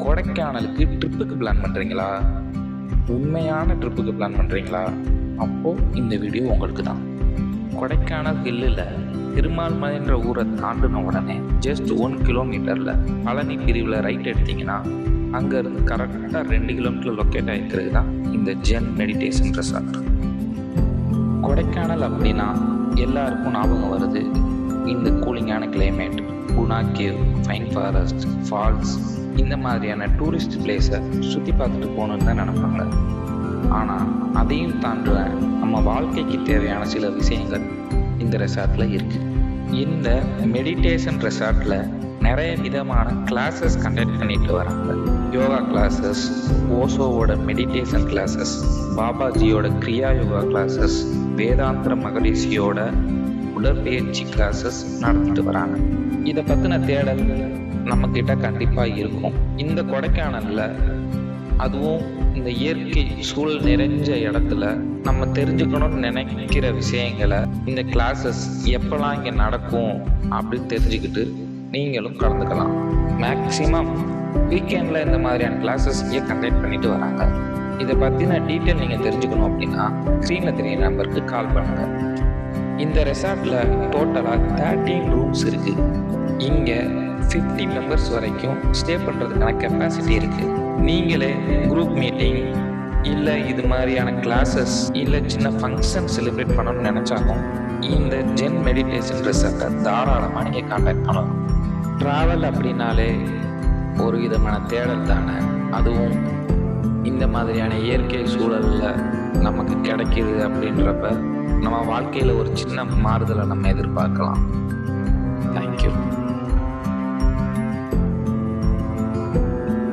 கொடைக்கானலுக்கு ட்ரிப்புக்கு பிளான் பண்ணுறீங்களா? உண்மையான ட்ரிப்புக்கு பிளான் பண்ணுறீங்களா? அப்போது இந்த வீடியோ உங்களுக்கு தான். கொடைக்கானல் ஹில்லில் திருமால் மலைன்ற ஊரை தாண்டின உடனே ஜஸ்ட் 1 கிலோமீட்டரில் பழனி பிரிவில் ரைட் எடுத்திங்கன்னா அங்கேருந்து கரெக்டாக 2 கிலோமீட்டர் லொக்கேட் ஆகிருக்கிறது தான் இந்த ஜென் மெடிடேஷன் ரெசார்ட். கொடைக்கானல் அப்படின்னா எல்லாருக்கும் ஞாபகம் வருது இந்த கூலிங்கான climate, Guna cave, pine forest, falls, இந்த மாதிரியான டூரிஸ்ட் பிளேஸை சுற்றி பார்த்துட்டு போகணுன்னு தான் நினைப்பாங்க. ஆனால் அதையும் தாண்டுவ நம்ம வாழ்க்கைக்கு தேவையான சில விஷயங்கள் இந்த ரெசார்ட்டில் இருக்குது. இந்த மெடிடேஷன் ரெசார்ட்டில் நிறைய விதமான கிளாஸஸ் கண்டக்ட் பண்ணிட்டு வராங்க. யோகா கிளாஸஸ், ஓசோவோட மெடிடேஷன் கிளாஸஸ், பாபாஜியோட கிரியா யோகா கிளாஸஸ், வேதாந்திர மகரிஷியோட உடற்பயிற்சி கிளாஸஸ் நடத்திட்டு வராங்க. இதை பற்றின தேடல் நம்மக்கிட்ட கண்டிப்பாக இருக்கும். இந்த கொடைக்கானலில் அதுவும் இந்த இயற்கை சூழல் நிறைஞ்ச இடத்துல நம்ம தெரிஞ்சுக்கணும்னு நினைக்கிற விஷயங்களை இந்த கிளாஸஸ் எப்போல்லாம் இங்கே நடக்கும் அப்படின்னு தெரிஞ்சுக்கிட்டு நீங்களும் கலந்துக்கலாம். மேக்சிமம் வீக்கெண்டில் இந்த மாதிரியான கிளாஸஸ் இங்கே கண்டக்ட் பண்ணிட்டு வராங்க. இதை பற்றின டீட்டெயில் நீங்கள் தெரிஞ்சுக்கணும் அப்படின்னா ஸ்க்ரீனில் தெரிய நம்பருக்கு கால் பண்ணுங்கள். இந்த ரெசார்ட்டில் டோட்டலாக 13 ரூம்ஸ் இருக்குது. இங்கே 50 மெம்பர்ஸ் வரைக்கும் ஸ்டே பண்ணுறதுக்கான கெப்பாசிட்டி இருக்குது. நீங்களே குரூப் மீட்டிங் இல்லை இது மாதிரியான கிளாஸஸ் இல்லை சின்ன ஃபங்க்ஷன் செலிப்ரேட் பண்ணணும்னு நினச்சாலும் இந்த ஜென் மெடிடேஷன் ரெசார்ட்டை தாராளமாக நீங்கள் கான்டாக்ட் பண்ணலாம். ட்ராவல் அப்படின்னாலே ஒரு விதமான தேடல் தானே, அதுவும் இந்த மாதிரியான இயற்கை சூழலில் நமக்கு கிடைக்கிது அப்படின்றப்ப நம்ம வாழ்க்கையில் ஒரு சின்ன மாறுதலை நம்ம எதிர்பார்க்கலாம். தேங்க்யூ.